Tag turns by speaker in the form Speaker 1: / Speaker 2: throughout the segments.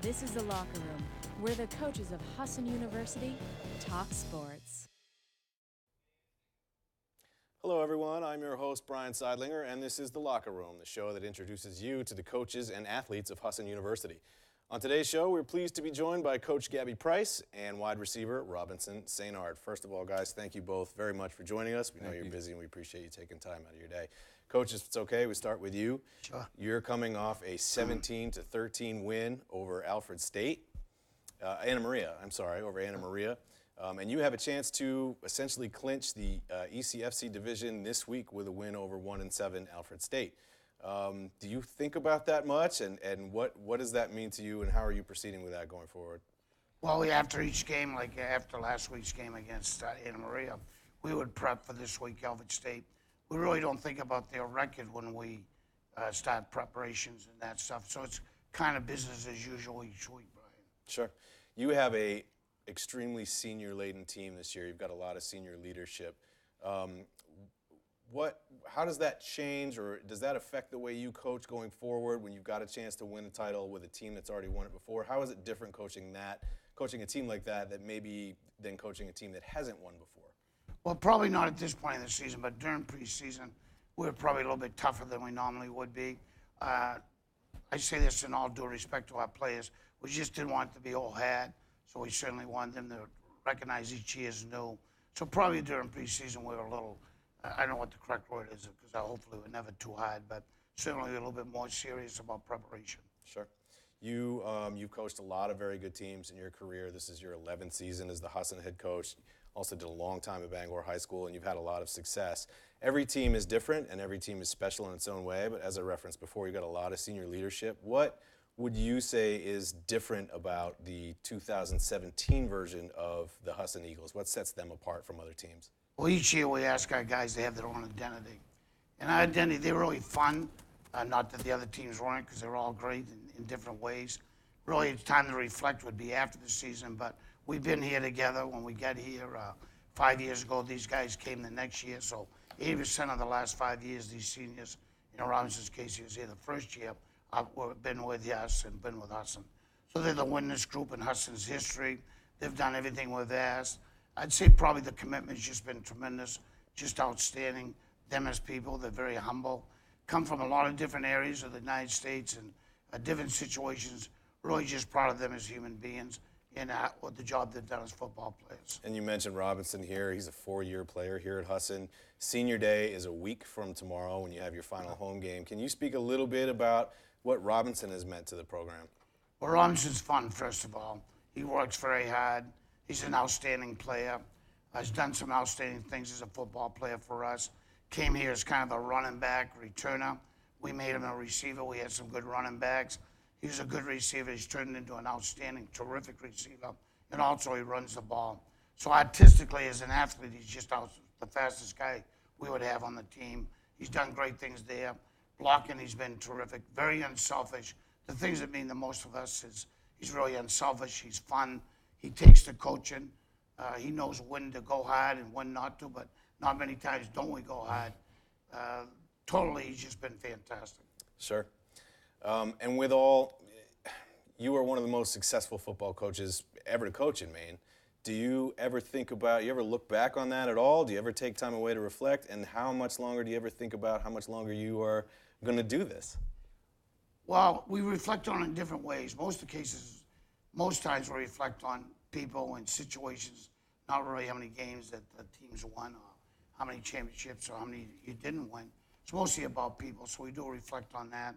Speaker 1: This is The Locker Room, where the coaches of Husson University talk sports.
Speaker 2: Hello, everyone. I'm your host, Bryan Sidelinger, and this is The Locker Room, the show that introduces you to the coaches and athletes of Husson University. On today's show, we're pleased to be joined by Coach Gabby Price and wide receiver Robinson Saintard. First of all, guys, thank you both very much for joining us. We know you're busy, and we appreciate you taking time out of your day. Coach, if it's okay, we start with you.
Speaker 3: Sure.
Speaker 2: You're coming off a 17-13 win over Alfred State. Anna Maria, over Anna Maria. And you have a chance to essentially clinch the ECFC division this week with a win over 1-7 Alfred State. Do you think about that much, and what does that mean to you, and how are you proceeding with that going forward?
Speaker 3: Well, after each game, like after last week's game against Anna Maria, we would prep for this week, Alfred State. We really don't think about their record when we start preparations and that stuff. So it's kind of business as usual each week, Brian.
Speaker 2: Sure. You have a extremely senior-laden team this year. You've got a lot of senior leadership. How does that change, or does that affect the way you coach going forward when you've got a chance to win a title with a team that's already won it before? How is it different coaching a team like that maybe than coaching a team that hasn't won before?
Speaker 3: Well, probably not at this point in the season, but during preseason, we're probably a little bit tougher than we normally would be. I say this in all due respect to our players. We just didn't want it to be all had, so we certainly wanted them to recognize each year as new. So probably during preseason, we were a little, I don't know what the correct word is, because hopefully we're never too hard, but certainly a little bit more serious about preparation.
Speaker 2: Sure. You've coached a lot of very good teams in your career. This is your 11th season as the Husson head coach. Also did a long time at Bangor High School, and you've had a lot of success. Every team is different, and every team is special in its own way, but as I referenced before, you've got a lot of senior leadership. What would you say is different about the 2017 version of the Husson Eagles? What sets them apart from other teams?
Speaker 3: Well, each year we ask our guys to have their own identity. And our identity, they're really fun. Not that the other teams weren't, because they're all great in different ways. Really, it's time to reflect would be after the season, but we've been here together. When we got here 5 years ago, these guys came the next year. So 80% of the last 5 years, these seniors, Robinson's case, he was here the first year, been with us and been with Husson. So they're the winners group in Husson's history. They've done everything we've asked. I'd say probably the commitment's just been tremendous, just outstanding. Them as people, they're very humble, come from a lot of different areas of the United States and different situations. Really just proud of them as human beings and what the job they've done as football players.
Speaker 2: And you mentioned Robinson here. He's a 4-year player here at Husson. Senior Day is a week from tomorrow when you have your final home game. Can you speak a little bit about what Robinson has meant to the program?
Speaker 3: Well, Robinson's fun, first of all. He works very hard. He's an outstanding player. Has done some outstanding things as a football player for us. Came here as kind of a running back, returner. We made him a receiver. We had some good running backs. He was a good receiver. He's turned into an outstanding, terrific receiver. And also he runs the ball. So artistically, as an athlete, he's just the fastest guy we would have on the team. He's done great things there. Blocking, he's been terrific. Very unselfish. The things that mean the most to us is he's really unselfish. He's fun. He takes the coaching. He knows when to go hard and when not to, but not many times don't we go hard. Totally, he's just been fantastic.
Speaker 2: Sure. And you are one of the most successful football coaches ever to coach in Maine. Do you ever look back on that at all? Do you ever take time away to reflect? And how much longer do you ever think about how much longer you are going to do this?
Speaker 3: Well, we reflect on it in different ways. Most times we reflect on people and situations, not really how many games that the teams won or how many championships or how many you didn't win. It's mostly about people, so we do reflect on that.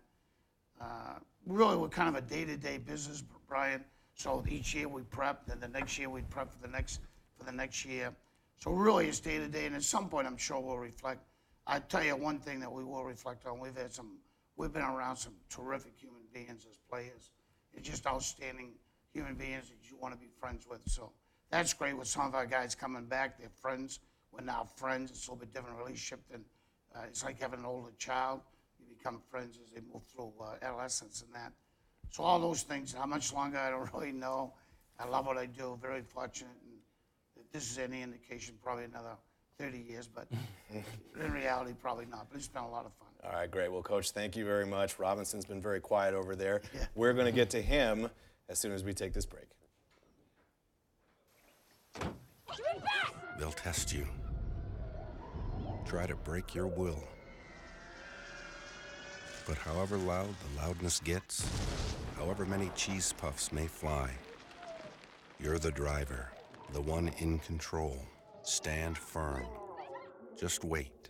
Speaker 3: Really, we're kind of a day-to-day business, Brian. So each year we prep, then the next year we prep for the next year. So really, it's day-to-day, and at some point, I'm sure we'll reflect. I tell you one thing that we will reflect on. We've been around some terrific human beings as players. They're just outstanding human beings that you want to be friends with. So that's great with some of our guys coming back. They're friends. We're now friends. It's a little bit different relationship than it's like having an older child. You become friends as they move through adolescence and that. So all those things, how much longer, I don't really know. I love what I do, very fortunate. And if this is any indication, probably another 30 years, but in reality, probably not. But it's been a lot of fun.
Speaker 2: All right, great. Well, Coach, thank you very much. Robinson's been very quiet over there.
Speaker 3: Yeah.
Speaker 2: We're going to get to him as soon as we take this break.
Speaker 4: They'll test you. Try to break your will. But however loud the loudness gets, however many cheese puffs may fly, you're the driver, the one in control. Stand firm. Just wait.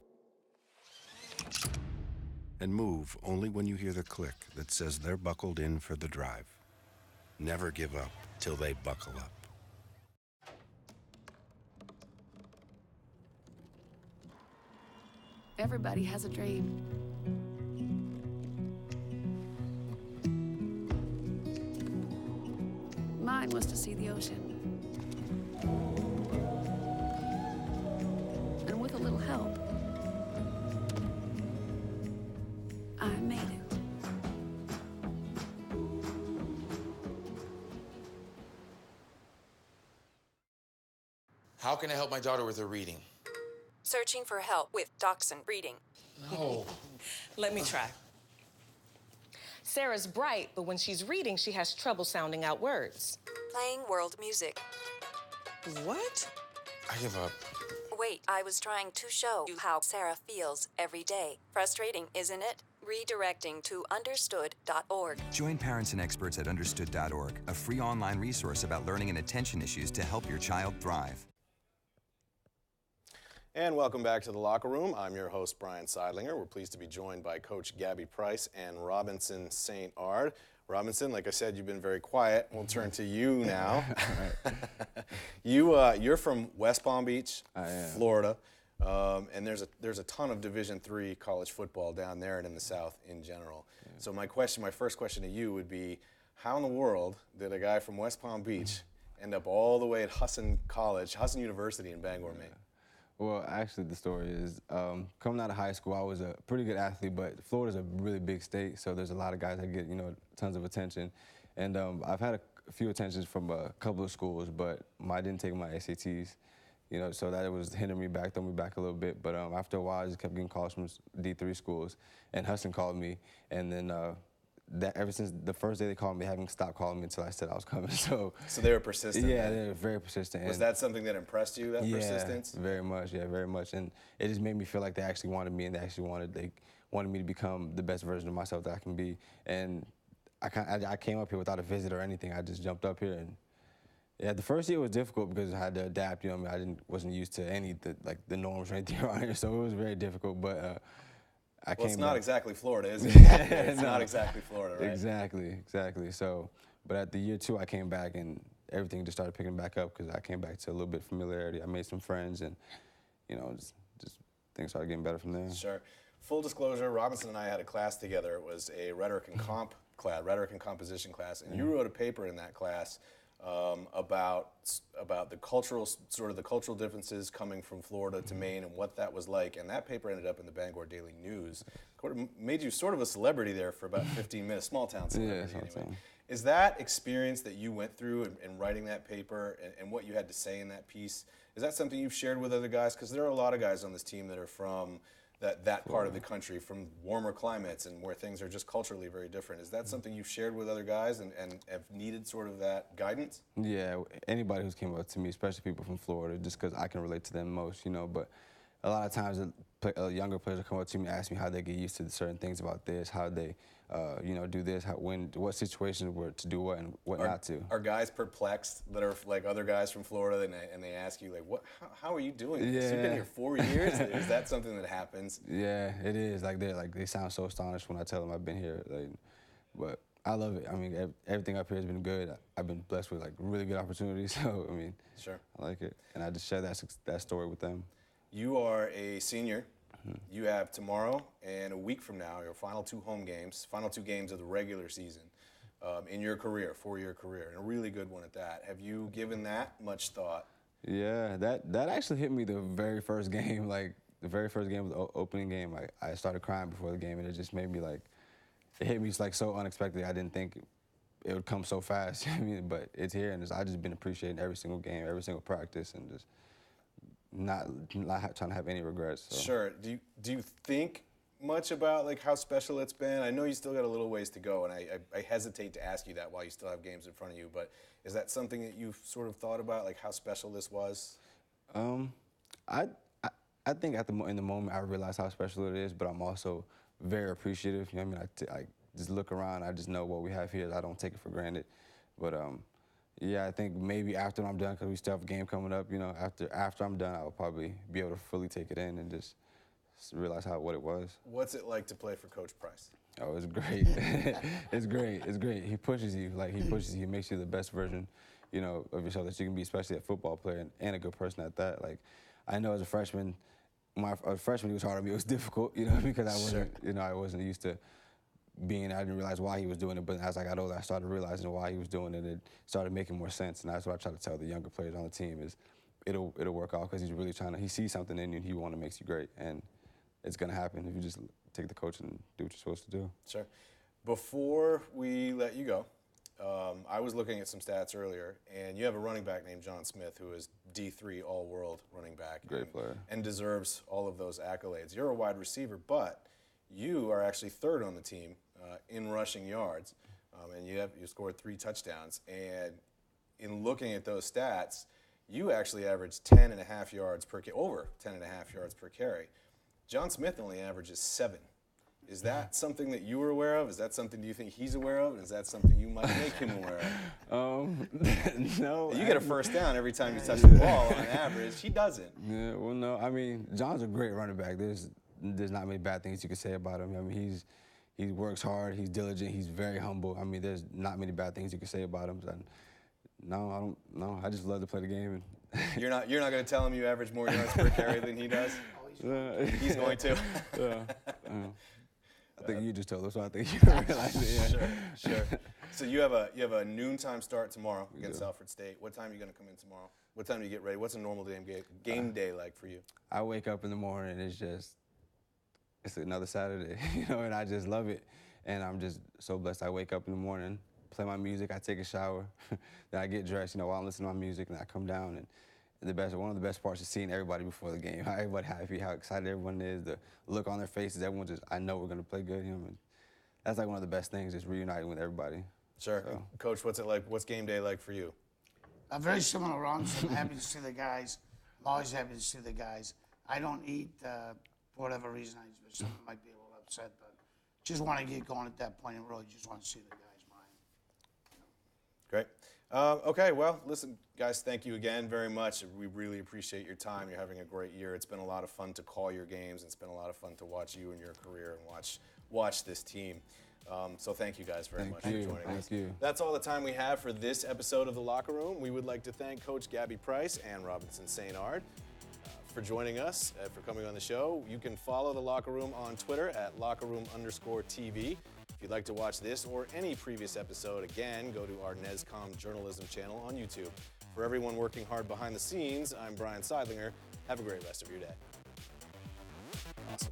Speaker 4: And move only when you hear the click that says they're buckled in for the drive. Never give up till they buckle up.
Speaker 5: Everybody has a dream. Mine was to see the ocean. And with a little help, I made it.
Speaker 6: How can I help my daughter with her reading?
Speaker 7: Searching for help with Dachshund reading.
Speaker 6: No.
Speaker 8: Let me try. Sarah's bright, but when she's reading, she has trouble sounding out words.
Speaker 7: Playing world music.
Speaker 8: What?
Speaker 6: I give up.
Speaker 7: Wait, I was trying to show you how Sarah feels every day. Frustrating, isn't it? Redirecting to understood.org.
Speaker 9: Join parents and experts at understood.org, a free online resource about learning and attention issues to help your child thrive.
Speaker 2: And welcome back to the Locker Room. I'm your host, Bryan Sidelinger. We're pleased to be joined by Coach Gabby Price and Robinson Saintard. Robinson, like I said, you've been very quiet. We'll turn to you now. You're from West Palm Beach, Florida, and there's a ton of Division III college football down there and in the South in general. Yeah. So my first question to you would be, how in the world did a guy from West Palm Beach end up all the way at Husson University in Bangor, Maine?
Speaker 10: Well, actually, the story is coming out of high school, I was a pretty good athlete, but Florida's a really big state, so there's a lot of guys that get, tons of attention. And I've had a few attentions from a couple of schools, but I didn't take my SATs, so that was hindering me back, throwing me back a little bit. But after a while, I just kept getting calls from D3 schools, and Husson called me, and then ever since the first day they called me, they haven't stopped calling me until I said I was coming. So
Speaker 2: they were persistent.
Speaker 10: Yeah, they were very persistent.
Speaker 2: Was that something that impressed you, that persistence?
Speaker 10: Very much. Yeah, very much. And it just made me feel like they actually wanted me, and they actually wanted me to become the best version of myself that I can be. And I came up here without a visit or anything. I just jumped up here, and yeah, the first year was difficult because I had to adapt. I wasn't used to any the norms or anything around here, so it was very difficult. But
Speaker 2: it's not exactly Florida, is it? It's not exactly Florida, right?
Speaker 10: Exactly. So, but at the year 2, I came back and everything just started picking back up because I came back to a little bit of familiarity. I made some friends, and just things started getting better from there.
Speaker 2: Sure. Full disclosure: Robinson and I had a class together. It was a rhetoric and composition class, and you wrote a paper in that class about the cultural differences coming from Florida to Maine and what that was like. And that paper ended up in the Bangor Daily News. Made you sort of a celebrity there for about 15 minutes, small town celebrity anyway. Is that experience that you went through in writing that paper and what you had to say in that piece, is that something you've shared with other guys? Because there are a lot of guys on this team that are from that part of the country, from warmer climates and where things are just culturally very different. Is that something you've shared with other guys and have needed sort of that guidance?
Speaker 10: Yeah, anybody who's came up to me, especially people from Florida, just because I can relate to them most, but a lot of times younger players will come up to me and ask me how they get used to certain things about this, how they do this, what situations were to do what and what not to.
Speaker 2: Are guys perplexed that are like other guys from Florida and they ask you, like, how are you doing this? You've been here 4 years? Is that something that happens?
Speaker 10: Yeah, it is. They sound so astonished when I tell them I've been here. But I love it. I mean, everything up here has been good. I've been blessed with really good opportunities. So
Speaker 2: sure,
Speaker 10: I like it, and I just share that story with them.
Speaker 2: You are a senior. You have tomorrow and a week from now your final 2 home games, final 2 games of the regular season in your career, 4-year career, and a really good one at that. Have you given that much thought?
Speaker 10: Yeah, that actually hit me the very first game, the very first game of the opening game. I started crying before the game, and it just made me it hit me so unexpectedly. I didn't think it would come so fast. But it's here, and I've just been appreciating every single game, every single practice, and just not trying to have any regrets. So.
Speaker 2: Sure. Do you think much about like how special it's been? I know you still got a little ways to go, and I hesitate to ask you that while you still have games in front of you, but is that something that you've sort of thought about, like how special this was?
Speaker 10: I think in the moment I realize how special it is, but I'm also very appreciative. You know what I mean? I just look around, I just know what we have here. I don't take it for granted. But yeah, I think maybe after I'm done, because we still have a game coming up, you know, after I'm done, I'll probably be able to fully take it in and just realize what it was.
Speaker 2: What's it like to play for Coach Price?
Speaker 10: Oh, it's great. It's great. It's great. He pushes you. He makes you the best version, you know, of yourself that you can be, especially a football player and a good person at that. Like, I know as a freshman, it was hard on me. It was difficult, you know, because I wasn't used to being. I didn't realize why he was doing it. But as I got older, I started realizing why he was doing it. It started making more sense. And that's what I try to tell the younger players on the team is, it'll work out because he's really he sees something in you and he wants to make you great. And it's gonna happen if you just take the coach and do what you're supposed to do.
Speaker 2: Sure. Before we let you go, I was looking at some stats earlier, and you have a running back named John Smith who is D3 All-World running back.
Speaker 10: Great player. And
Speaker 2: deserves all of those accolades. You're a wide receiver, but you are actually third on the team in rushing yards, and you scored 3 touchdowns. And in looking at those stats, you actually averaged 10.5 yards per over 10.5 yards per carry. John Smith only averages 7. Is that something that you were aware of? Is that something you think he's aware of? Is that something you might make him aware
Speaker 10: of? No.
Speaker 2: You get a first down every time you touch the ball on average. He doesn't.
Speaker 10: Yeah, well, no. I mean, John's a great running back. There's not many bad things you can say about him. I mean, he works hard. He's diligent. He's very humble. I mean, there's not many bad things you can say about him. No, I don't. No, I just love to play the game.
Speaker 2: You're not going to tell him you average more yards per carry than he does? He's going to.
Speaker 10: I think you just told us, so I think you realize it. Yeah.
Speaker 2: Sure. So you have a noontime start tomorrow against Alfred State. What time are you going to come in tomorrow? What time do you get ready? What's a normal game day like for you?
Speaker 10: I wake up in the morning and it's another Saturday, you know, and I just love it. And I'm just so blessed. I wake up in the morning, play my music, I take a shower, then I get dressed, you know, while I'm listening to my music, and I come down and one of the best parts is seeing everybody before the game. How everybody happy, how excited everyone is, the look on their faces. Everyone I know we're going to play good. You know, and that's like one of the best things, just reuniting with everybody.
Speaker 2: Sure. So. Coach, what's it like? What's game day like for you?
Speaker 3: Very similar rounds. I'm happy to see the guys. I'm always happy to see the guys. I don't eat for whatever reason. Someone might be a little upset, but just want to get going at that point and really just want to see the guys, Brian.
Speaker 2: Great. Okay, well, listen, guys, thank you again very much. We really appreciate your time. You're having a great year. It's been a lot of fun to call your games. It's been a lot of fun to watch you and your career and watch this team. So thank you guys very much for joining us.
Speaker 10: Thank you.
Speaker 2: That's all the time we have for this episode of The Locker Room. We would like to thank Coach Gabby Price and Robinson Saintard for joining us, for coming on the show. You can follow The Locker Room on Twitter at lockerroom_TV. If you'd like to watch this or any previous episode again, go to our NESCom journalism channel on YouTube. For everyone working hard behind the scenes, I'm Bryan Sidelinger. Have a great rest of your day. Awesome.